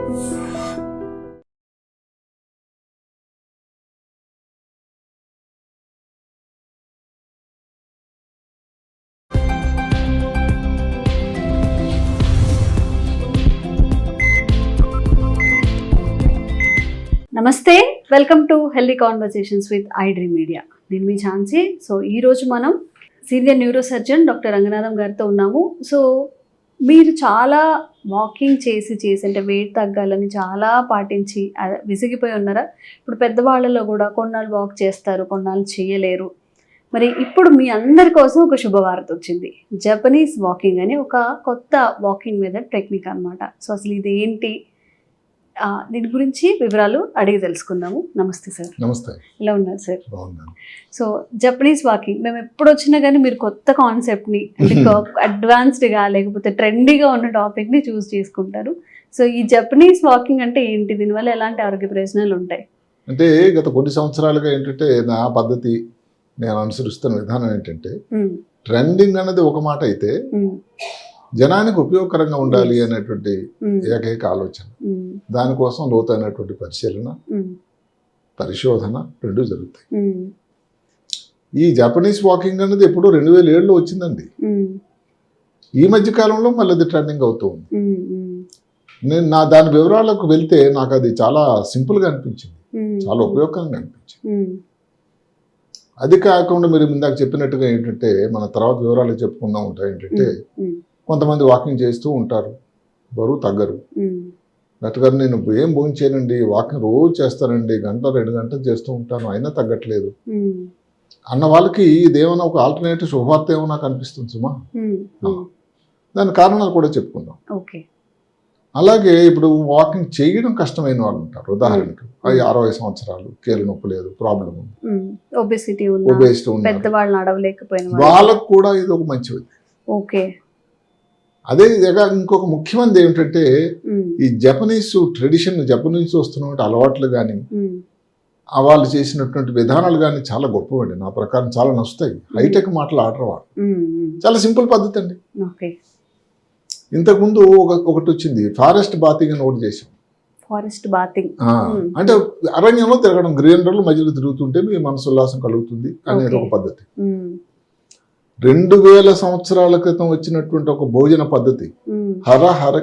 నమస్తే, welcome to healthy conversations with iDream media. నేను మీ Jhansi. So ఈరోజు మనం senior neuro surgeon doctor Ranganatham గారితో ఉన్నాము. సో మీరు చాలా వాకింగ్ చేసి అంటే వెయిట్ తగ్గాలని చాలా పాటించి విసిగిపోయి ఉన్నారా? ఇప్పుడు పెద్దవాళ్ళలో కూడా కొన్నాళ్ళు వాక్ చేస్తారు, కొన్నాళ్ళు చేయలేరు. మరి ఇప్పుడు మీ అందరి కోసం ఒక శుభవార్త వచ్చింది. జపనీస్ వాకింగ్ అని ఒక కొత్త వాకింగ్ మెథడ్ టెక్నిక్ అన్నమాట. సో అసలు ఇది ఏంటి, దీని గురించి వివరాలు అడిగి తెలుసుకుందాము. నమస్తే సార్. నమస్తే. ఎలా ఉన్నారు సార్? బాగున్నాను. సో జపనీస్ వాకింగ్ మేము ఎప్పుడు వచ్చినా కానీ మీరు కొత్త కాన్సెప్ట్ని అంటే అడ్వాన్స్డ్గా లేకపోతే ట్రెండీగా ఉన్న టాపిక్ని చూస్ చేసుకుంటారు. సో ఈ జపనీస్ వాకింగ్ అంటే ఏంటి, దీనివల్ల ఎలాంటి ఆరోగ్య ప్రయోజనాలు ఉంటాయి? అంటే గత కొన్ని సంవత్సరాలుగా ఏంటంటే నా పద్ధతి నేను అనుసరిస్తున్న విధానం ఏంటంటే, ట్రెండింగ్ అనేది ఒక మాట అయితే జనానికి ఉపయోగకరంగా ఉండాలి అనేటువంటి ఏకైక ఆలోచన. దానికోసం లోతైనటువంటి పరిశీలన, పరిశోధన రెండు జరుగుతాయి. ఈ జపనీస్ వాకింగ్ అనేది ఎప్పుడో 2007లో వచ్చిందండి. ఈ మధ్య కాలంలో మళ్ళీ అది ట్రెండింగ్ అవుతూ ఉంది. నేను దాని వివరాలకు వెళ్తే నాకు అది చాలా సింపుల్గా అనిపించింది, చాలా ఉపయోగకరంగా అనిపించింది. అది కాకుండా మీరు ఇందాక చెప్పినట్టుగా ఏంటంటే మన తర్వాత వివరాలు చెప్పుకుందాం ఉంటాయి. ఏంటంటే కొంతమంది వాకింగ్ చేస్తూ ఉంటారు, బరువు తగ్గరు. డాక్టర్ గారు నేను ఏం భోజనం చేయనండి, వాకింగ్ రోజు చేస్తానండి, 1-2 గంటలు చేస్తూ ఉంటాను, అయినా తగ్గట్లేదు అన్న వాళ్ళకి ఇదేమైనా ఒక ఆల్టర్నేటివ్ శుభవార్త ఏమో నాకు అనిపిస్తుంది సుమా. దాని కారణాలు కూడా చెప్పుకుందాం. అలాగే ఇప్పుడు వాకింగ్ చేయడం కష్టమైన వాళ్ళు ఉంటారు. ఉదాహరణకు 60 సంవత్సరాలు, కీళ్ళ నొప్పి లేదు, ప్రాబ్లం ఉంది, ఒబేసిటీ వాళ్ళకు కూడా ఇది ఒక మంచిది. అదే విధంగా ఇంకొక ముఖ్యమైనది ఏమిటంటే ఈ జపనీస్ ట్రెడిషన్, జపనీస్ వస్తున్నటువంటి అలవాట్లు కానీ వాళ్ళు చేసినటువంటి విధానాలు కానీ చాలా గొప్పవండి. నా ప్రకారం చాలా నచ్చుతాయి. హైటెక్ మాటలు ఆడరు వాళ్ళు, చాలా సింపుల్ పద్ధతి అండి. ఇంతకుముందు ఒకటి వచ్చింది, ఫారెస్ట్ బాతింగ్ అని ఒకటి చేసాం. ఫారెస్ట్ బాతింగ్ అంటే అరణ్యంలో తిరగడం, గ్రీనరీల మధ్యలో తిరుగుతుంటే మీ మనసు ఉల్లాసం కలుగుతుంది అనేది ఒక పద్ధతి. 2000 సంవత్సరాల క్రితం వచ్చినటువంటి ఒక భోజన పద్ధతి, హర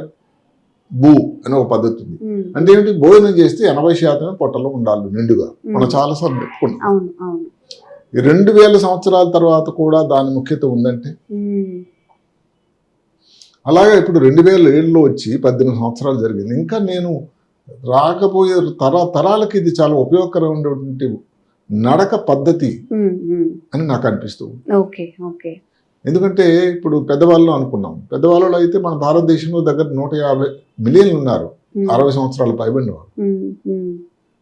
భూ అనే ఒక పద్ధతి ఉంది. అంటే ఏంటి, భోజనం చేస్తే 80% పొట్టలో ఉండాలి నిండుగా. మనం చాలాసార్లు పెట్టుకున్నాం. ఈ 2000 సంవత్సరాల తర్వాత కూడా దాని ముఖ్యత ఉందంటే, అలాగే ఇప్పుడు 2007లో వచ్చి 18 సంవత్సరాలు జరిగింది. ఇంకా నేను రాకపోయే తరాలకి ఇది చాలా ఉపయోగకరమైనటువంటి నడక పద్ధతి అని నాకు అనిపిస్తుంది. ఎందుకంటే ఇప్పుడు పెద్దవాళ్ళు అనుకున్నాం, పెద్దవాళ్ళు అయితే మన భారతదేశంలో దగ్గర 150 మిలియన్లు ఉన్నారు 60 సంవత్సరాలు పైబడిన వాళ్ళు.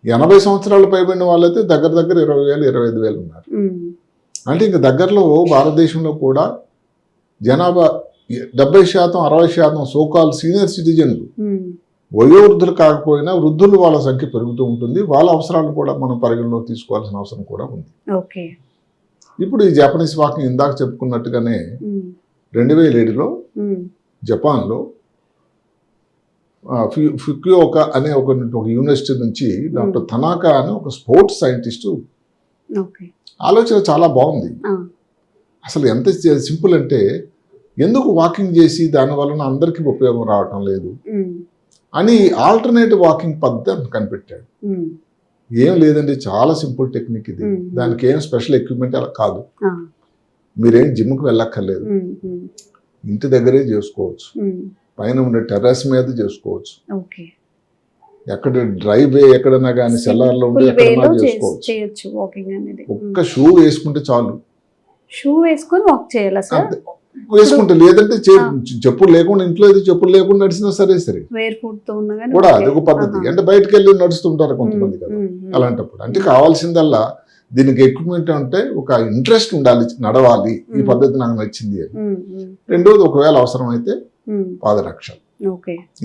80 సంవత్సరాలు పైబడిన వాళ్ళైతే దగ్గర 20,000-25,000 ఉన్నారు. అంటే ఇంక దగ్గరలో భారతదేశంలో కూడా జనాభా 70%, 60% సోకాల్ సీనియర్ సిటిజన్లు, వయోవృద్ధులు కాకపోయినా వృద్ధులు వాళ్ళ సంఖ్య పెరుగుతూ ఉంటుంది. వాళ్ళ అవసరాలను కూడా మనం పరిగణలో తీసుకోవాల్సిన అవసరం కూడా ఉంది. ఇప్పుడు ఈ జపనీస్ వాకింగ్ ఇందాక చెప్పుకున్నట్టుగానే 2007లో జపాన్లో ఫుకుయోకా అనే ఒక యూనివర్సిటీ నుంచి డాక్టర్ తనాకా అనే ఒక స్పోర్ట్స్ సైంటిస్టు ఆలోచన చాలా బాగుంది. అసలు ఎంత సింపుల్ అంటే, ఎందుకు వాకింగ్ చేసి దాని వలన అందరికీ ఉపయోగం రావటం లేదు అని ఆల్టర్నేటివ్ వాకింగ్ పద్ధతి కనిపెట్టాడు. ఏం లేదండి, చాలా సింపుల్ టెక్నిక్ ఇది. దానికి ఏం స్పెషల్ ఎక్విప్మెంట్ అలా కాదు, మీరేం జిమ్కి వెళ్ళక్కర్లేదు, ఇంటి దగ్గరే చేసుకోవచ్చు, పైన ఉండే టెర్రస్ మీద చేసుకోవచ్చు, ఎక్కడ డ్రైవే ఎక్కడన్నా కానీ సెల్లార్లో ఉంటే ఎక్కడన్నా చేసుకోవచ్చు. ఒక్క షూ వేసుకుంటే చాలు. షూ వేసుకొని వాక్ చేయాలా సార్? వేసుకుంటే, లేదంటే చెప్పులు లేకుండా, ఇంట్లో అయితే చెప్పులు లేకుండా నడిచినా సరే కూడా అది ఒక పద్ధతి. అంటే బయటకు వెళ్ళి నడుస్తుంటారు కొంతమంది కదా, అలాంటప్పుడు అంటే కావాల్సిందల్లా దీనికి ఎక్విప్మెంట్ అంటే ఒక ఇంట్రెస్ట్ ఉండాలి, నడవాలి, ఈ పద్ధతి నాకు నచ్చింది అని. రెండోది, ఒకవేళ అవసరం అయితే పాదరక్షలు,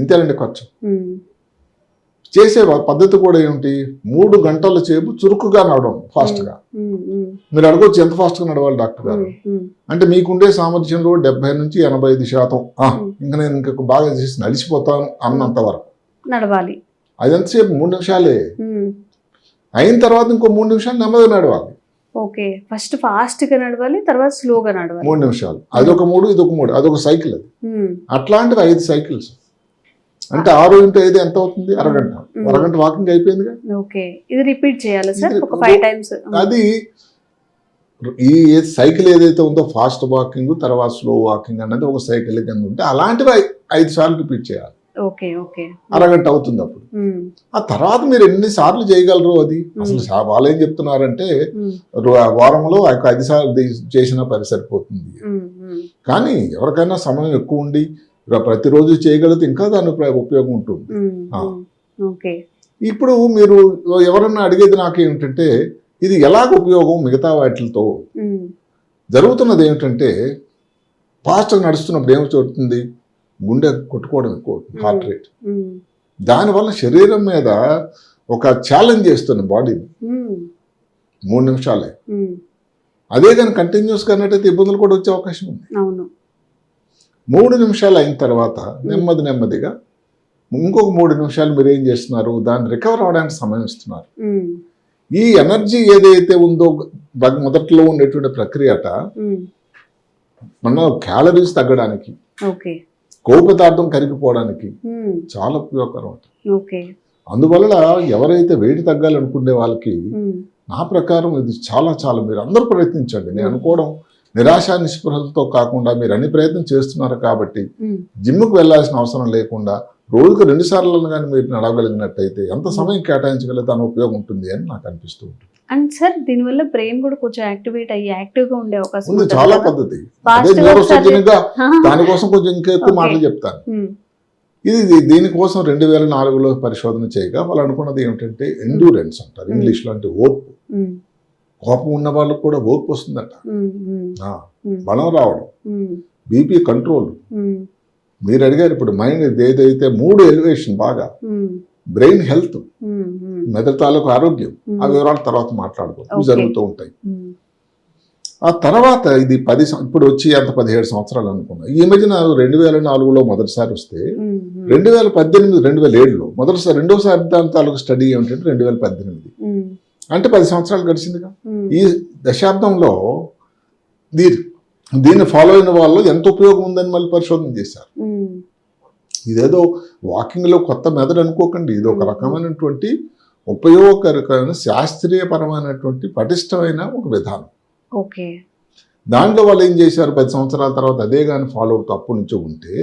ఇంతేనండి ఖర్చు. చేసే పద్ధతి కూడా ఏమిటి, 3 గంటల సేపు చురుకుగా నడవడం, ఫాస్ట్గా. మీరు అడగొచ్చు ఎంత ఫాస్ట్గా నడవాలి డాక్టర్ గారు అంటే, మీకుండే సామర్థ్యంలో 70 నుంచి 85% ఇంకా నేను ఇంకా బాగా చేసి నడిచిపోతాను అన్నంత వరకు నడవాలి. అది ఎంతసేపు 3 నిమిషాలే. ఉమ్. అయిన తర్వాత ఇంకో 3 నిమిషాలు నెమ్మదిగా నడవాలి. ఓకే, ఫస్ట్ ఫాస్ట్ గా నడవాలి, తర్వాత స్లోగా నడవాలి. 3 నిమిషాలు, అదొక 3, ఇదొక 3, అదొక సైకిల్. అది ఉమ్. అట్లాంటివి 5 సైకిల్స్ అంటే 6 × 5 ఎంత అవుతుంది? అరగంట వాకింగ్ అయిపోయిందిగా. ఓకే, ఇది రిపీట్ చేయాలి సార్ ఒక 5 టైమ్స్. అది ఈ సైకిల్ ఏదైతే ఉందో ఫాస్ట్ వాకింగ్ తర్వాత స్లో వాకింగ్ అన్నది ఒక సైకిల్ కింద ఉంటే అలాంటివి 5 సార్లు రిపీట్ చేయాలి. ఓకే ఓకే, అరగంట అవుతుంది అప్పుడు. ఆ తర్వాత మీరు ఎన్ని సార్లు చేయగలరు? అది అసలు వాళ్ళు ఏం చెప్తున్నారంటే వారంలో 5 సార్లు చేసినా సరిపోతుంది. కానీ ఎవరికైనా సమయం ఎక్కువ ఉండి ప్రతిరోజు చేయగలిగితే ఇంకా దాని ఉపయోగం ఉంటుంది. ఇప్పుడు మీరు ఎవరన్నా అడిగేది నాకేమిటంటే ఇది ఎలాగ ఉపయోగం మిగతా వాటితో? జరుగుతున్నది ఏమిటంటే ఫాస్ట్గా నడుస్తున్నప్పుడు ఏమి జరుగుతుంది? గుండె కొట్టుకోవడం ఎక్కువ అవుతుంది, హార్ట్ రేట్. దానివల్ల శరీరం మీద ఒక ఛాలెంజ్ చేస్తుంది బాడీని. 3 నిమిషాలే. అదే కానీ కంటిన్యూస్గా అన్నట్టయితే ఇబ్బందులు కూడా వచ్చే అవకాశం ఉంది. 3 నిమిషాలు అయిన తర్వాత నెమ్మదిగా ఇంకొక 3 నిమిషాలు మీరు ఏం చేస్తున్నారు? దాన్ని రికవర్ అవడానికి సమయం ఇస్తున్నారు. ఈ ఎనర్జీ ఏదైతే ఉందో మొదట్లో ఉండేటువంటి ప్రక్రియట మన క్యాలరీస్ తగ్గడానికి, కొవ్వు పదార్థం కరిగిపోవడానికి చాలా ఉపయోగకరం. అందువల్ల ఎవరైతే వేడి తగ్గాలనుకునే వాళ్ళకి నా ప్రకారం ఇది చాలా చాలా మీరు అందరూ ప్రయత్నించండి. నేను అనుకోవడం నిరాశ నిస్పృహలతో కాకుండా మీరు అన్ని ప్రయత్నం చేస్తున్నారు కాబట్టి జిమ్కి వెళ్ళాల్సిన అవసరం లేకుండా రోజుకు 2 సార్లు కానీ మీరు నడవగలిగినట్టయితే ఎంత సమయం కేటాయించగలిగితే దాని ఉపయోగం ఉంటుంది అని నాకు అనిపిస్తూ ఉంటుంది. అండ్ సార్ దీనివల్ల బ్రెయిన్ కూడా కొంచెం యాక్టివేట్ అయ్యి యాక్టివ్గా ఉండే అవకాశం ఉంది. చాలా పద్ధతి అదే న్యూరోసర్జన్గా దానికోసం కొంచెం ఇంకా ఎక్కువ మాటలు చెప్తాను. ఇది దీనికోసం 2004లో పరిశోధన చేయగా వాళ్ళు అనుకున్నది ఏమిటంటే ఎండ్యూరెన్స్ అంటారు ఇంగ్లీష్లో, అంటే ఓర్పు. కోపం ఉన్న వాళ్ళకు కూడా ఓర్పు వస్తుందట, బలం రావడం, బీపీ కంట్రోల్. మీరు అడిగారు ఇప్పుడు మైండ్ ఏదైతే 3 ఎలివేషన్ బాగా, బ్రెయిన్ హెల్త్, మెదడు తాలూకు ఆరోగ్యం, ఆ వివరాల తర్వాత మాట్లాడుకో జరుగుతూ ఉంటాయి. ఆ తర్వాత ఇది ఇప్పుడు వచ్చి అంత 17 సంవత్సరాలు అనుకున్నా. ఈ మధ్యన 2004లో మొదటిసారి వస్తే 2018, 2007లో మొదటిసారి, రెండోసారి దాని తాలూకు స్టడీ ఏమిటంటే 2018. అంటే 10 సంవత్సరాలు గడిచిందిగా. ఈ దశాబ్దంలో దీన్ని ఫాలో అయిన వాళ్ళు ఎంత ఉపయోగం ఉందని మళ్ళీ పరిశోధన చేశారు. ఇదేదో వాకింగ్లో కొత్త మెథడ్ అనుకోకండి, ఇది ఒక రకమైనటువంటి ఉపయోగకరమైన శాస్త్రీయపరమైనటువంటి పటిష్టమైన ఒక విధానం. దాంట్లో వాళ్ళు ఏం చేశారు, 10 సంవత్సరాల తర్వాత అదే కానీ ఫాలో అవుతూ అప్పటి నుంచో ఉంటే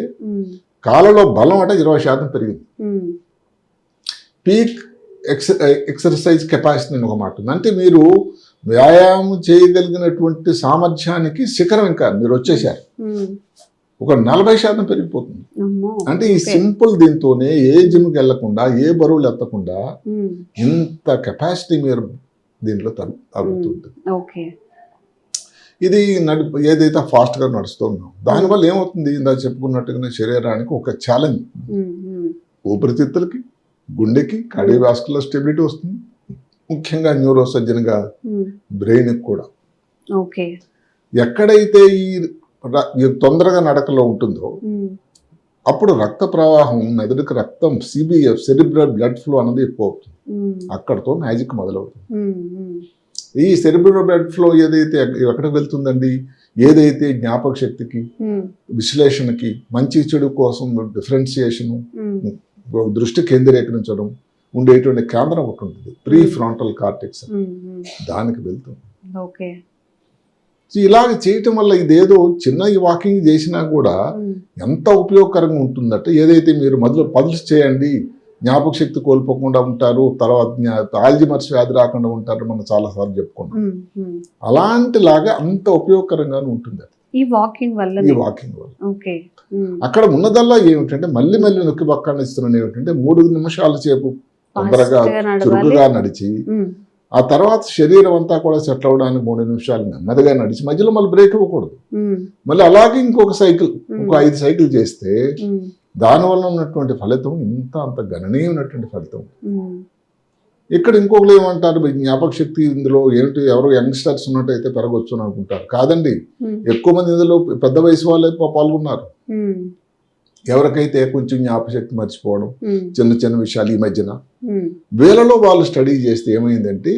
కాళ్ళలో బలం అంటే 20% పెరిగింది. పీక్ ఎక్సర్సైజ్ కెపాసిటీ అని ఒక మాట ఉంది. అంటే మీరు వ్యాయామం చేయగలిగినటువంటి సామర్థ్యానికి శిఖరం ఇంకా మీరు వచ్చేసారు, ఒక 40% పెరిగిపోతుంది. అంటే ఈ సింపుల్ దీంతోనే ఏ జిమ్కి వెళ్లకుండా ఏ బరువులు ఎత్తకుండా ఇంత కెపాసిటీ మీరు దీంట్లో తగ్గుతుంది. ఇది ఏదైతే ఫాస్ట్గా నడుస్తున్నాం దానివల్ల ఏమవుతుంది, ఇందాక చెప్పుకున్నట్టుగానే శరీరానికి ఒక ఛాలెంజ్, ఊపిరితిత్తులకి, గుండెకి, కార్డియోవాస్కులర్ స్టెబిలిటీ వస్తుంది. ముఖ్యంగా న్యూరోసర్జన్గా బ్రెయిన్కి కూడా. ఎక్కడైతే ఈ తొందరగా నడకలో ఉంటుందో అప్పుడు రక్త ప్రవాహం, మెదడుకి రక్తం, సిబిఎఫ్ సెరిబ్రల్ బ్లడ్ ఫ్లో అనేది ఎక్కువ అవుతుంది. అక్కడతో మ్యాజిక్ మొదలవుతుంది. ఈ సెరిబ్రల్ బ్లడ్ ఫ్లో ఏదైతే ఎక్కడికి వెళ్తుందండి, ఏదైతే జ్ఞాపక శక్తికి, విశ్లేషణకి, మంచి చెడు కోసం డిఫరెన్సియేషను, దృష్టి కేంద్రీకరించడం ఉండేటువంటి కేంద్రం ఒకటి ఉంటుంది, ప్రీ ఫ్రాంటల్ కార్టెక్స్, దానికి వెళ్తుంది. ఇలాగ చేయటం వల్ల ఇదేదో చిన్న వాకింగ్ చేసినా కూడా ఎంత ఉపయోగకరంగా ఉంటుందంటే, ఏదైతే మీరు మొదలు పదులు చేయండి జ్ఞాపక శక్తి కోల్పోకుండా ఉంటారు, తర్వాత ఆల్జిమర్స్ వ్యాధి రాకుండా ఉంటారు, మనం చాలాసార్లు చెప్పుకున్నాం. అలాంటిలాగా అంత ఉపయోగకరంగానే ఉంటుంది ఈ వాకింగ్ వల్ల. అక్కడ ఉన్నదల్లా ఏమిటంటే మళ్ళీ నొక్కి పక్కన ఇస్తున్నాను ఏమిటంటే 3 నిమిషాల సేపు తొందరగా చురుకుగా నడిచి ఆ తర్వాత శరీరం అంతా కూడా సెటిల్ అవడానికి 3 నిమిషాలు నెమ్మదిగా నడిచి మధ్యలో మళ్ళీ బ్రేక్ ఇవ్వకూడదు. మళ్ళీ అలాగే ఇంకొక 5 సైకిల్ చేస్తే దానివల్ల ఉన్నటువంటి ఫలితం అంత గణనీయమైనటువంటి ఫలితం. ఇక్కడ ఇంకొకరు ఏమంటారు, జ్ఞాపక శక్తి ఇందులో ఏంటి, ఎవరు యంగ్స్టర్స్ ఉన్నట్టయితే పెరగొచ్చు అని అనుకుంటారు. కాదండి, ఎక్కువ మంది ఇందులో పెద్ద వయసు వాళ్ళే పాల్గొన్నారు. ఎవరికైతే కొంచెం జ్ఞాపశక్తి మర్చిపోవడం, ఉమ్, చిన్న చిన్న విషయాలు ఈ మధ్యన ఉమ్, వీళ్ళలో వాళ్ళు స్టడీ చేస్తే ఏమైందంటే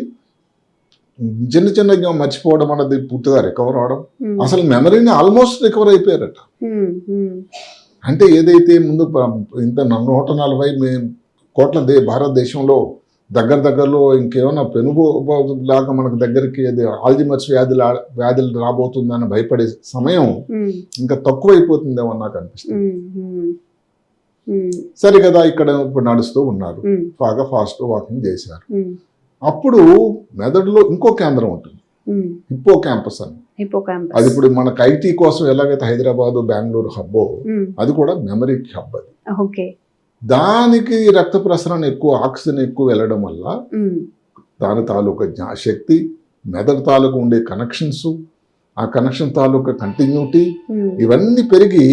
చిన్న చిన్న మర్చిపోవడం అన్నది పూర్తిగా రికవర్ అవడం, ఉమ్, అసలు మెమరీని ఆల్మోస్ట్ రికవర్ అయిపోయారట. ఉమ్, ఉమ్, అంటే ఏదైతే ముందు ఇంత 140 కోట్ల భారతదేశంలో దగ్గరలో ఇంకేమైనా లాగా మనకు దగ్గరికి ఆల్జిమర్స్ వ్యాధులు రాబోతుందని భయపడే సమయం ఉమ్, ఇంకా తక్కువైపోతుందేమో నాకు అనిపిస్తుంది. ఉమ్, ఉమ్, సరే కదా, ఇక్కడ ఇప్పుడు నడుస్తూ ఉన్నారు, ఉమ్, బాగా ఫాస్ట్ వాకింగ్ చేశారు. ఉమ్, అప్పుడు మెదడులో ఇంకో కేంద్రం ఉంటుంది, ఉమ్, హిప్పో క్యాంపస్ అని. హిప్పోకాంపస్. అది ఇప్పుడు మనకు ఐటీ కోసం ఎలాగైతే హైదరాబాదు బెంగళూరు హబ్బో, ఉమ్, అది కూడా మెమరీకి హబ్. అది ఓకే. దానికి రక్త ప్రసరణ ఎక్కువ, ఆక్సిజన్ ఎక్కువ వెళ్ళడం వల్ల ఉమ్, దాని తాలూకా శక్తి, మెదడు తాలూకు ఉండే కనెక్షన్స్, ఆ కనెక్షన్ తాలూకా కంటిన్యూటీ, ఉమ్, ఇవన్నీ పెరిగి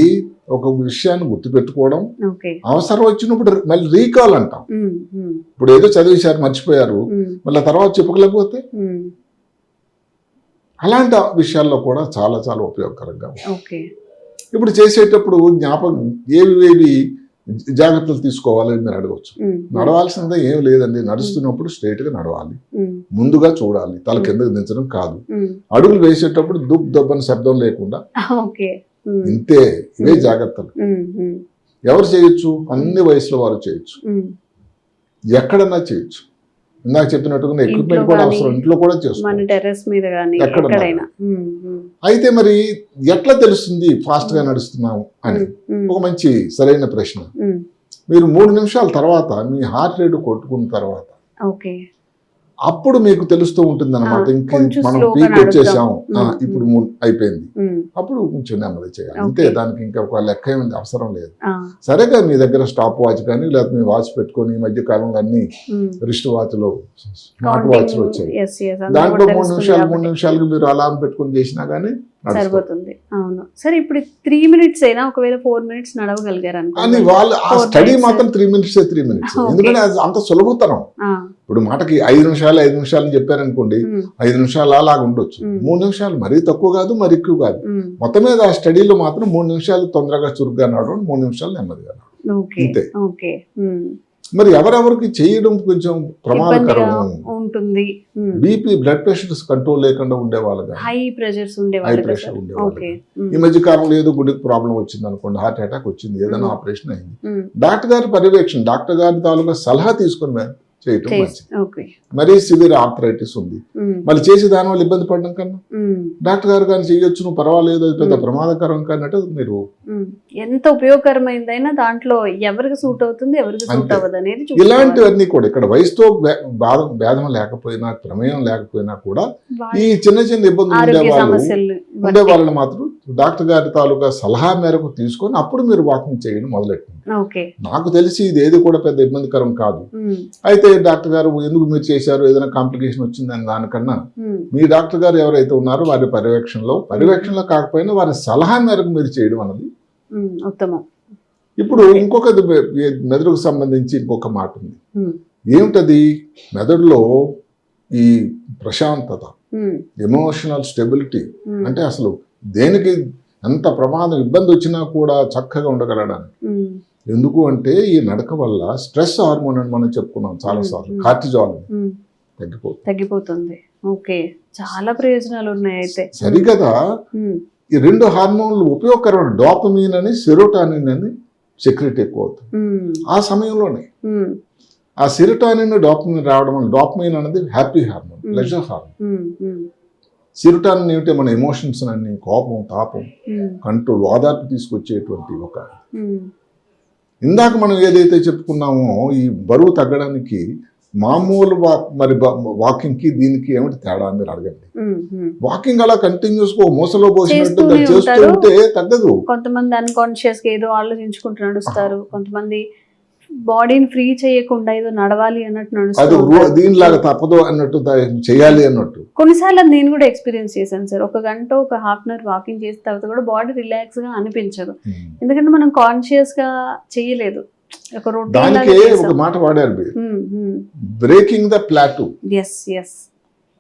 ఒక విషయాన్ని గుర్తుపెట్టుకోవడం, ఓకే. అవసరం వచ్చినప్పుడు మళ్ళీ రీకాల్ అంటాం. ఉమ్, ఉమ్, ఇప్పుడు ఏదో చదివేశారు మర్చిపోయారు, ఉమ్, మళ్ళీ తర్వాత చెప్పుకోలేకపోతే, ఉమ్, అలాంటి విషయాల్లో కూడా చాలా చాలా ఉపయోగకరంగా ఉంది. ఓకే. ఇప్పుడు చేసేటప్పుడు జ్ఞాపకం ఏవి జాగ్రత్తలు తీసుకోవాలని మీరు అడగవచ్చు. ఉమ్, నడవాల్సిందే ఏం లేదండి, నడుస్తున్నప్పుడు స్ట్రైట్గా నడవాలి, ఉమ్, ముందుగా చూడాలి, తల కిందకు దించడం కాదు, ఉమ్, అడుగులు వేసేటప్పుడు దొబ్బని శబ్దం లేకుండా, ఓకే. ఉమ్, ఇంతే. ఇవే జాగ్రత్తలు. ఉమ్, ఉమ్, ఎవరు చేయొచ్చు? అన్ని వయసులో వారు చేయొచ్చు, ఉమ్, ఎక్కడన్నా చేయొచ్చు. ఇందాక చెప్పినట్టుగా ఎక్విప్మెంట్ కూడా అవసరం, ఇంట్లో కూడా మన చేసుకోవచ్చు, టెర్రస్ మీద కానీ ఎక్కడన్నా. ఎక్కడైనా. ఉమ్, ఉమ్, అయితే మరి ఎట్లా తెలుస్తుంది ఫాస్ట్ గా నడుస్తున్నాము అని? ఉమ్, ఒక మంచి సరైన ప్రశ్న. ఉమ్, మీరు 3 నిమిషాల తర్వాత మీ హార్ట్ రేట్ కొట్టుకున్న తర్వాత ఓకే. అప్పుడు మీకు తెలుస్తూ ఉంటుంది అనమాట, ఇంక కొంచెం మనం స్లోగా పీక్ వచ్చేసాం, నడుద్దాం. ఇప్పుడు అయిపోయింది, ఉమ్, అప్పుడు కొంచెం నెమ్మది చేయాలి, Okay. అంతే. దానికి ఇంకా ఒక లెక్క ఏమి అవసరం లేదు. ఆ, సరేగా మీ దగ్గర స్టాప్ వాచ్ కానీ లేకపోతే మీ వాచ్ పెట్టుకొని, ఈ మధ్య కాలంలో అన్ని ఉమ్, రిస్ట్ వాచ్లు, స్మార్ట్ వాచ్లు వచ్చాయి. yes, yes, అందరూ దాంట్లో కూడా 3 తెలుస్తుంది నిమిషాలు కాబట్టి నిమిషాలకు మీరు అలారం పెట్టుకొని చేసినా కానీ నడుస్తుంది. సరిపోతుంది. అవును. సరే, ఇప్పుడు 3 మినిట్స్ అయినా ఒకవేళ 4 మినిట్స్ నడవగలిగారు కానీ అనుకోండి. వాళ్ళు ఆ 4 స్టడీ minutes. మాత్రం 3 మినిట్స్ Okay. ఎందుకంటే అది అంత సులభతరం. ఆ, ఇప్పుడు మాటకి 5 నిమిషాలు అని చెప్పారనుకోండి, ఉమ్, 5 నిమిషాలు అలాగా ఉండొచ్చు, 3 నిమిషాలు మరీ తక్కువ కాదు, మరి ఎక్కువ కాదు. ఉమ్, మొత్తం మీద ఆ స్టడీలో మాత్రం 3 నిమిషాలు తొందరగా చురుగ్గా నడవడం, 3 నిమిషాలు నెమ్మదిగా నడవడం, ఓకే. అంతే. ఓకే. ఉమ్, మరి ఎవరెవరికి చేయడం కొంచెం ఇబ్బందిగా ప్రమాదకరం, ఉంటుంది. బీపీ బ్లడ్ ప్రెషర్స్ కంట్రోల్ లేకుండా ఉండేవాళ్ళు కానీ, హై ప్రెషర్స్ హై ఉండేవాళ్ళు. ప్రెషర్ ఉండేవాళ్ళు ఓకే. కానీ. ఈ మధ్య కాలంలో ఏదో గుండెకి ప్రాబ్లం వచ్చింది అనుకోండి, హార్ట్ అటాక్ వచ్చింది, ఏదైనా ఆపరేషన్ అయింది, డాక్టర్ గారి పర్యవేక్షణ, డాక్టర్ గారి తాలూకా సలహా తీసుకుని చేయటం మంచిది. ఓకే. మరీ సివియర్ ఆర్థరైటిస్ ఉంది, మళ్ళీ చేసి దాని వల్ల ఇబ్బంది పడడం కన్నా డాక్టర్ గారు కానీ చేయొచ్చు, నువ్వు పర్వాలేదు, అది పెద్ద ప్రమాదకరం కన్నట్టు మీరు ఎంత ఉపయోగకరమైందైనా దాంట్లో ఎవరికి సూట్ అవుతుంది, ఎవరికి సూట్ అంతే. అవ్వదు అనేది ఇలాంటివన్నీ కూడా ఇక్కడ వయసుతో భేదం లేకపోయినా, ప్రమేయం లేకపోయినా కూడా ఈ చిన్న చిన్న ఇబ్బందులు ఆరోగ్య సమస్యలు ఉండే వాళ్ళని మాత్రం డాక్టర్ గారి తాలూకా సలహా మేరకు తీసుకొని అప్పుడు మీరు వాకింగ్ చేయడం మొదలెట్టండి. ఓకే. నాకు తెలిసి ఇది ఏది కూడా పెద్ద ఇబ్బందికరం కాదు. అయితే డాక్టర్ గారు ఎందుకు మీరు చేశారు, ఏదైనా కాంప్లికేషన్ వచ్చిందని దానికన్నా మీ డాక్టర్ గారు ఎవరైతే ఉన్నారో వారి పర్యవేక్షణలో కాకపోయినా వారి సలహా మేరకు మీరు చేయడం అన్నది ఉత్తమం. ఇప్పుడు ఇంకొక మెదడుకు సంబంధించి ఇంకొక మాట ఉంది. ఏమిటది? మెదడులో ఈ ప్రశాంతత, ఎమోషనల్ స్టెబిలిటీ, అంటే అసలు దేనికి ఎంత ప్రమాదం ఇబ్బంది వచ్చినా కూడా చక్కగా ఉండగలడానికి. ఎందుకు అంటే ఈ నడక వల్ల స్ట్రెస్ హార్మోన్ అని మనం చెప్పుకున్నాం చాలాసార్లు, కార్టిజాల్ తగ్గిపోతుంది. ఓకే, చాలా ప్రయోజనాలు ఉన్నాయి. అయితే సరికదా, ఈ 2 హార్మోన్లు ఉపయోగకరమైన డోపమీన్ అని, సెరోటానిన్ అని సెక్రెట్ ఎక్కువ అవుతుంది ఆ సమయంలోనే. ఆ సెరోటానిన్ డోపమీన్ రావడం వల్ల, డోపమీన్ అనేది హ్యాపీ హార్మోన్, ప్లెజర్ హార్మోన్. సెరోటానిన్ ఏమిటంటే మన ఎమోషన్స్ అన్ని, కోపం, తాపం, కంట్రోల్, ఓదార్పు తీసుకొచ్చేటువంటి ఒక. ఇందాక మనం ఏదైతే చెప్పుకున్నామో ఈ బరువు తగ్గడానికి మామూలు వాకింగ్ కి దీనికి ఏమిటి తేడా మీరు అడగండి. వాకింగ్ అలా కంటిన్యూస్ గా మూసలో పోసినట్టు చేస్తుంటే తగ్గదు. కొంతమంది అన్కాన్షియస్ గా ఏదో ఆలోచించుకుంటూ నడుస్తారు, కొంతమంది బాడీని ఫ్రీ చేయకుండా ఏదో నడవాలి అన్నట్టు నడుస్తారు, దీనిలాగా తప్పదు అన్నట్టు చేయాలి అన్నట్టు. కొన్నిసార్లు నేను కూడా ఎక్స్పీరియన్స్ చేశాను సార్. 1 గంట 1/2 అవర్ వాకింగ్ చేసిన తర్వాత కూడా బాడీ రిలాక్స్ గా అనిపించదు, ఎందుకంటే మనం కాన్షియస్ గా చేయలేదు. దానికి ఒక మాట వాడారు, breaking the plateau.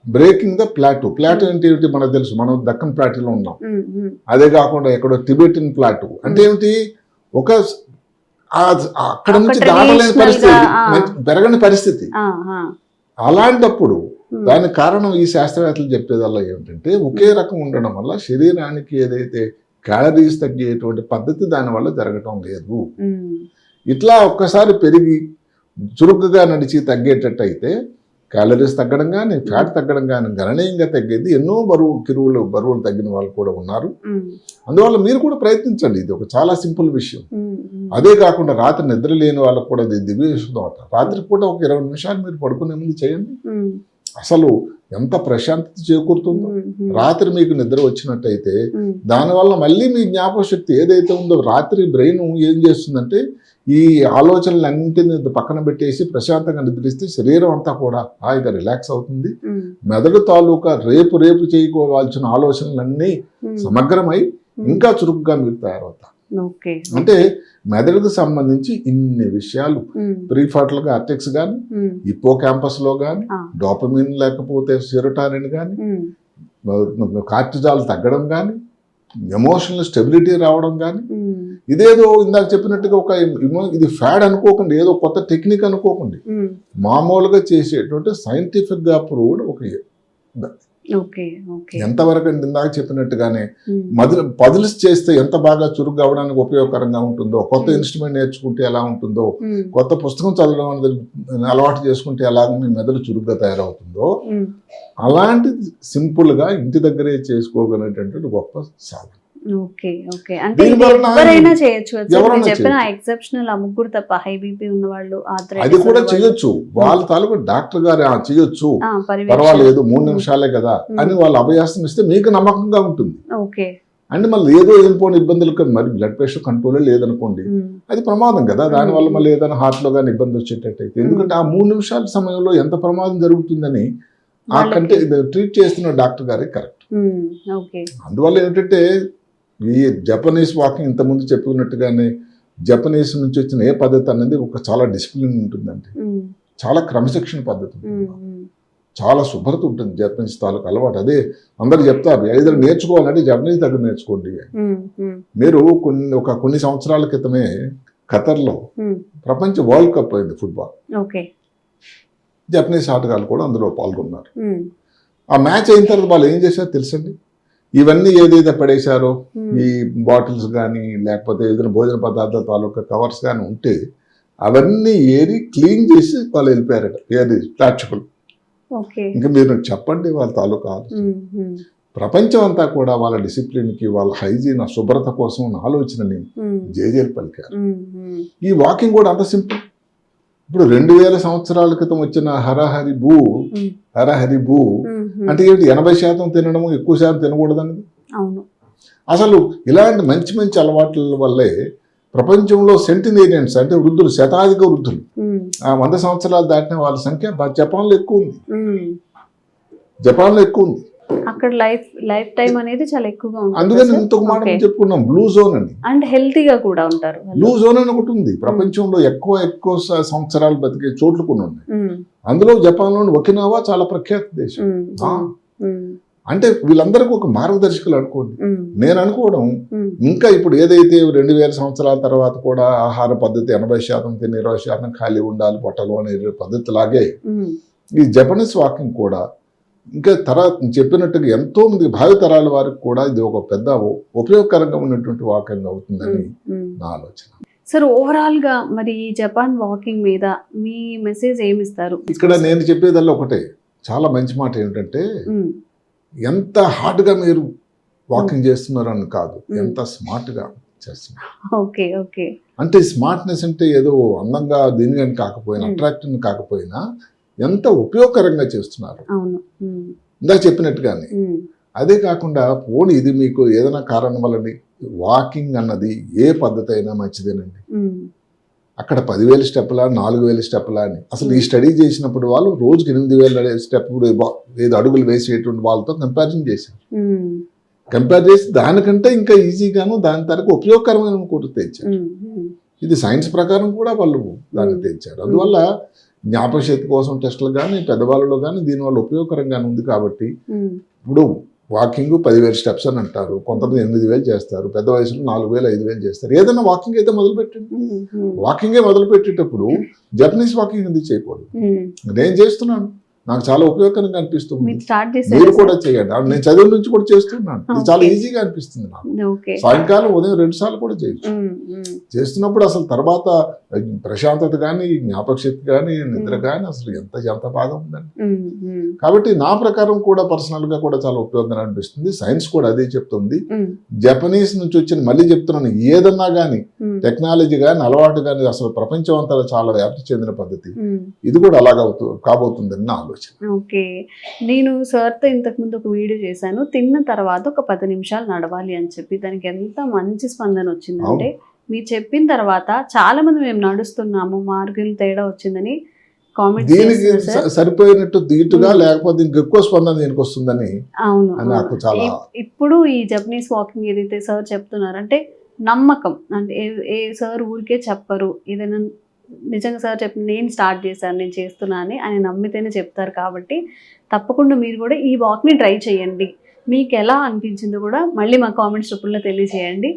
Breaking the plateau. Plateau ఏంటి మనకు తెలుసు, మనం దక్కన్ ప్లాటూలో ఉన్నాం. అదే కాకుండా ఎక్కడో టిబెటిన్ ప్లాటూ అంటే ఏమిటి, ఒక అక్కడ నుంచి ఒక దాటలేని traditional పరిస్థితి, గా, పెరగని పరిస్థితి. ఆ, ఆ. అలాంటప్పుడు దానికి కారణం ఈ శాస్త్రవేత్తలు చెప్పేదల్లా ఏమిటంటే ఒకే రకం ఉండడం వల్ల శరీరానికి ఏదైతే క్యాలరీస్ తగ్గేటువంటి పద్ధతి దానివల్ల జరగటం లేదు. ఇట్లా ఒక్కసారి పెరిగి చురుకుగా నడిచి తగ్గేటట్టు అయితే క్యాలరీస్ తగ్గడం కానీ ఫ్యాట్ తగ్గడం కానీ గణనీయంగా తగ్గేది. ఎన్నో బరువులు తగ్గిన వాళ్ళు కూడా ఉన్నారు. అందువల్ల మీరు కూడా ప్రయత్నించండి. ఇది ఒక చాలా సింపుల్ విషయం. అదే కాకుండా రాత్రి నిద్ర లేని వాళ్ళకు కూడా ఇది దివ్య విషయం అట. రాత్రి పూట ఒక 20 నిమిషాలు మీరు పడుకునే ముందు చేయండి. అసలు ఎంత ప్రశాంతత చేకూరుతుందో. రాత్రి మీకు నిద్ర వచ్చినట్టయితే దానివల్ల మళ్ళీ మీ జ్ఞాపక శక్తి ఏదైతే ఉందో, రాత్రి బ్రెయిన్ ఏం చేస్తుందంటే ఈ ఆలోచనలన్నింటినీ పక్కన పెట్టేసి ప్రశాంతంగా నిద్రిస్తే శరీరం అంతా కూడా హాయిగా రిలాక్స్ అవుతుంది. మెదడు తాలూకా రేపు చేయకోవాల్సిన ఆలోచనలన్నీ సమగ్రమై ఇంకా చురుకుగా మీరు తయారవుతారు. అంటే మెదడుకు సంబంధించి ఇన్ని విషయాలు ప్రీఫాటల్ కార్టెక్స్ కానీ, హిప్పో క్యాంపస్ లో కానీ, డోపమిన్ లేకపోతే సెరోటోనిన్ కానీ, కార్టిజాల్ తగ్గడం కానీ, ఎమోషనల్ స్టెబిలిటీ రావడం కానీ, ఇదేదో ఇందాక చెప్పినట్టుగా ఇది ఫ్యాడ్ అనుకోకండి, ఏదో కొత్త టెక్నిక్ అనుకోకండి. మామూలుగా చేసేటువంటి సైంటిఫిక్ గా ప్రూవ్డ్ ఒక ఎంతవరకు అంటే ఇందాక చెప్పినట్టుగానే పజిల్స్ చేస్తే ఎంత బాగా చురుగ్గా అవడానికి ఉపయోగకరంగా ఉంటుందో, కొత్త ఇన్స్ట్రుమెంట్ నేర్చుకుంటే ఎలా ఉంటుందో, కొత్త పుస్తకం చదవడం అనేది అలవాటు చేసుకుంటే ఎలా మీ మెదడు చురుగ్గా తయారవుతుందో, అలాంటి సింపుల్ గా ఇంటి దగ్గరే చేసుకోగలిగేటువంటి గొప్ప సాధన. అది కూడా చేయొచ్చు. వాళ్ళ తాలూకు డాక్టర్ గారు చేయొచ్చు, పర్వాలేదు 3 నిమిషాలే కదా అని వాళ్ళు అభయాసం ఇస్తే మీకు నమ్మకంగా ఉంటుంది. అంటే మళ్ళీ ఏదో వెళ్ళిపోయిన ఇబ్బందులు, మరి బ్లడ్ ప్రెషర్ కంట్రోల్ లేదనుకోండి, అది ప్రమాదం కదా. దానివల్ల మళ్ళీ ఏదైనా హార్ట్ లో కానీ ఇబ్బంది వచ్చేటట్టయితే, ఎందుకంటే ఆ 3 నిమిషాల సమయంలో ఎంత ప్రమాదం జరుగుతుందని ఆ కంటే ట్రీట్ చేస్తున్న డాక్టర్ గారే కరెక్ట్. అందువల్ల ఏంటంటే ఈ జపనీస్ వాకింగ్ ఇంతకుముందు చెప్పుకున్నట్టుగానే జపనీస్ నుంచి వచ్చిన ఏ పద్ధతి అనేది ఒక చాలా డిసిప్లిన్ ఉంటుందండి, చాలా క్రమశిక్షణ పద్ధతి ఉంటుంది, చాలా శుభ్రత ఉంటుంది జపనీస్ తాలూకు అలవాటు. అదే అందరు చెప్తారు, ఏదైనా నేర్చుకోవాలంటే జపనీస్ దగ్గర నేర్చుకోండి. మీరు కొన్ని సంవత్సరాల క్రితమే ఖతర్లో ప్రపంచ వరల్డ్ కప్ అయింది ఫుట్బాల్. జపనీస్ ఆటగాళ్ళు కూడా అందులో పాల్గొన్నారు. ఆ మ్యాచ్ అయిన తర్వాత వాళ్ళు ఏం చేశారో తెలుసండి, ఇవన్నీ ఏదైతే పడేశారో ఈ బాటిల్స్ కానీ లేకపోతే ఏదైనా భోజన పదార్థాల తాలూకా కవర్స్ కానీ ఉంటే అవన్నీ ఏరి క్లీన్ చేసి వాళ్ళు వెళ్ళిపోయారట, ఏది ప్రేక్షకులు. ఇంకా మీరు చెప్పండి వాళ్ళ తాలూకా ప్రపంచం అంతా కూడా వాళ్ళ డిసిప్లిన్కి, వాళ్ళ హైజీన్, శుభ్రత కోసం ఆలోచనని జేజేలు పలికారు. ఈ వాకింగ్ కూడా అంత సింపుల్. ఇప్పుడు 2000 సంవత్సరాల క్రితం వచ్చిన హరహరి భూ అంటే ఏంటి, 80% తినడము, ఎక్కువ శాతం తినకూడదన్నది. అసలు ఇలాంటి మంచి అలవాట్ల వల్లే ప్రపంచంలో సెంటినేరియన్స్ అంటే వృద్ధులు, శతాధిక వృద్ధులు, 100 సంవత్సరాలు దాటిన వాళ్ళ సంఖ్య జపాన్లో ఎక్కువ ఉంది. అక్కడ లైఫ్ టైం అనేది చాలా ఎక్కువగా ఉంటుంది. అందుకని ఇంకొక మాట చెప్పుకున్నాం, బ్లూ జోన్ అని. అండ్ హెల్తీగా కూడా ఉంటారు. బ్లూ జోన్ అని ఒకటి ఉంది ప్రపంచంలో, ఎక్కువ సంవత్సరాలు బతికే చోట్లు కొన్ని ఉన్నాయి. అందులో జపాన్ లోని ఒకినావా చాలా ప్రఖ్యాత దేశం. అంటే వీళ్ళందరికీ ఒక మార్గదర్శకులు అనుకోండి. నేను అనుకోవడం ఇంకా ఇప్పుడు ఏదైతే 2000 సంవత్సరాల తర్వాత కూడా ఆహార పద్ధతి 80% తిని 20% ఖాళీ ఉండాలి పొట్టలు అనే పద్ధతి లాగే ఈ జపనీస్ వాకింగ్ కూడా ఇంకా చెప్పినట్టుగా ఎంతో మంది భావితరాల వారికి కూడా ఇది ఒక పెద్ద ఉపయోగకరంగా ఉన్నటువంటి వాకింగ్ అవుతుందని నా ఆలోచన. సార్, ఓవరాల్ గా మరి జపాన్ వాకింగ్ మీద మీ మెసేజ్ ఏమిస్తారు? ఇక్కడ నేను చెప్పేదల్లా ఒకటే చాలా మంచి మాట ఏంటంటే, ఎంత హార్డ్ గా మీరు వాకింగ్ చేస్తున్నారు అని కాదు, ఎంత స్మార్ట్ గా చేస్తున్నారు. అంటే స్మార్ట్నెస్ అంటే ఏదో అందంగా దీనిగా కాకపోయినా, అట్రాక్టివ్ కాకపోయినా ఎంత ఉపయోగకరంగా చేస్తున్నారు. ఇందాక చెప్పినట్టుగానే అదే కాకుండా పోనీ ఇది మీకు ఏదైనా కారణం వల్ల వాకింగ్ అన్నది ఏ పద్ధతి అయినా మంచిదేనండి. అక్కడ 10,000 స్టెప్లా 4,000 స్టెప్లా అని అసలు ఈ స్టడీ చేసినప్పుడు వాళ్ళు రోజుకి 8,000 స్టెప్ అడుగులు వేసేటువంటి వాళ్ళతో కంపారిజన్ చేశారు. కంపేర్ చేసి దానికంటే ఇంకా ఈజీగాను దాని తరకు ఉపయోగకరమైన కూడా తెచ్చారు. ఇది సైన్స్ ప్రకారం కూడా వాళ్ళు దాన్ని తెచ్చారు. అందువల్ల జ్ఞాపకశక్తి కోసం టెస్టులు కానీ పెద్దవాళ్ళలో కానీ దీనివల్ల ఉపయోగకరంగానే ఉంది. కాబట్టి ఇప్పుడు వాకింగ్ 10,000 స్టెప్స్ అని అంటారు, కొంతమంది 8,000 చేస్తారు, పెద్ద వయసులో 4,000 5,000 చేస్తారు. ఏదైనా వాకింగ్ అయితే మొదలుపెట్టండి. వాకింగే మొదలుపెట్టేటప్పుడు జపనీస్ వాకింగ్ ఎందుకు చేయకూడదు? నేను చేస్తున్నాను, నాకు చాలా ఉపయోగకరంగా అనిపిస్తుంది, మీరు స్టార్ట్ మీరు చేశారు కూడా చేయండి. నేను చదువు నుంచి కూడా చేస్తున్నాను, ఇది చాలా ఈజీగా అనిపిస్తుంది నాకు. ఓకే. సాయంకాలం ఉదయం 2 సార్లు కూడా చేయొచ్చు. చేస్తున్నప్పుడు అసలు తర్వాత ప్రశాంతత కానీ, జ్ఞాపక శక్తి కానీ, నిద్ర కానీ అసలు ఎంత బాగా ఉందండి. కాబట్టి నా ప్రకారం కూడా పర్సనల్ గా కూడా చాలా ఉపయోగంగా అనిపిస్తుంది. సైన్స్ కూడా అదే చెప్తుంది. జపనీస్ నుంచి వచ్చిన, మళ్ళీ చెప్తున్నాను, ఏదన్నా కానీ టెక్నాలజీ కానీ అలవాటు కానీ అసలు ప్రపంచం అంతా చాలా వ్యాప్తి చెందిన పద్ధతి. ఇది కూడా అలాగా కాబోతుందని నా ఆలోచన. ఓకే. నేను సార్తో ఇంతకు ముందు ఒక వీడియో చేశాను, తిన్న తర్వాత ఒక 10 నిమిషాలు నడవాలి అని చెప్పి. దానికి ఎంత మంచి స్పందన వచ్చిందంటే, మీరు చెప్పిన తర్వాత చాలా మంది మేము నడుస్తున్నాము, మార్గం తేడా వచ్చిందని కామెంట్ దీనికి సరిపోయినట్టు దీటుగా లేకపోతే ఇంకెక్కువ స్పందన దీనికి వస్తుందని అవును. నాకు చాలా. ఇప్పుడు ఈ జపనీస్ వాకింగ్ ఏదైతే సార్ చెప్తున్నారంటే నమ్మకం, అంటే ఏ సార్ ఊరికే చెప్పరు, ఏదైనా నిజంగా సార్ చెప్పిన నేను స్టార్ట్ చేశాను, నేను చేస్తున్నా అని ఆయన నమ్మితేనే చెప్తారు. కాబట్టి తప్పకుండా మీరు కూడా ఈ వాక్ని ట్రై చేయండి. మీకు ఎలా అనిపించిందో కూడా మళ్ళీ మా కామెంట్స్ రూపంలో తెలియజేయండి.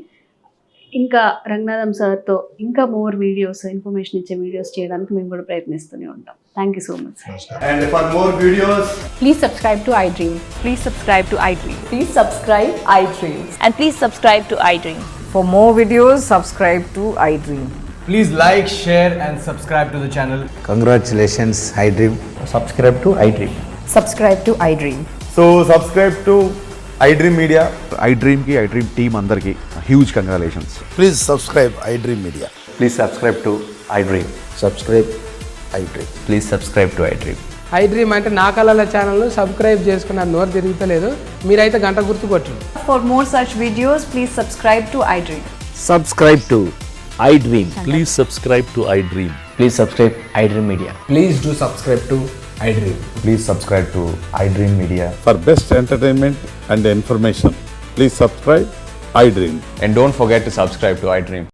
ఇంకా రంగనాథం సార్తో ఇంకా మోర్ వీడియోస్, ఇన్ఫర్మేషన్ ఇచ్చే వీడియోస్ చేయడానికి మేము కూడా ప్రయత్నిస్తూనే ఉంటాం. Thank you so much. And for more videos, Please subscribe to iDream. Please subscribe to iDream. Please subscribe iDream. And please subscribe to iDream. For more videos, subscribe to iDream. please like, share and subscribe to the channel. Congratulations, iDream. Subscribe to iDream. Subscribe to iDream. So subscribe to iDream Media. iDream की iDream team अंदर की huge congratulations. Please subscribe iDream Media. Please subscribe to iDream. Subscribe iDream. Please subscribe to iDream. iDream అంటే నా కళల channel subscribe చేసుకున్న నోరు తిరుగుతలేదు, మీరైతే గంట గుర్తు కొట్టండి. For more such videos, please subscribe to iDream. Subscribe to iDream. Please subscribe to iDream. Please subscribe iDream Media. Please do subscribe to iDream. Please subscribe to iDream Media. For best entertainment and information, please subscribe iDream. And don't forget to subscribe to iDream.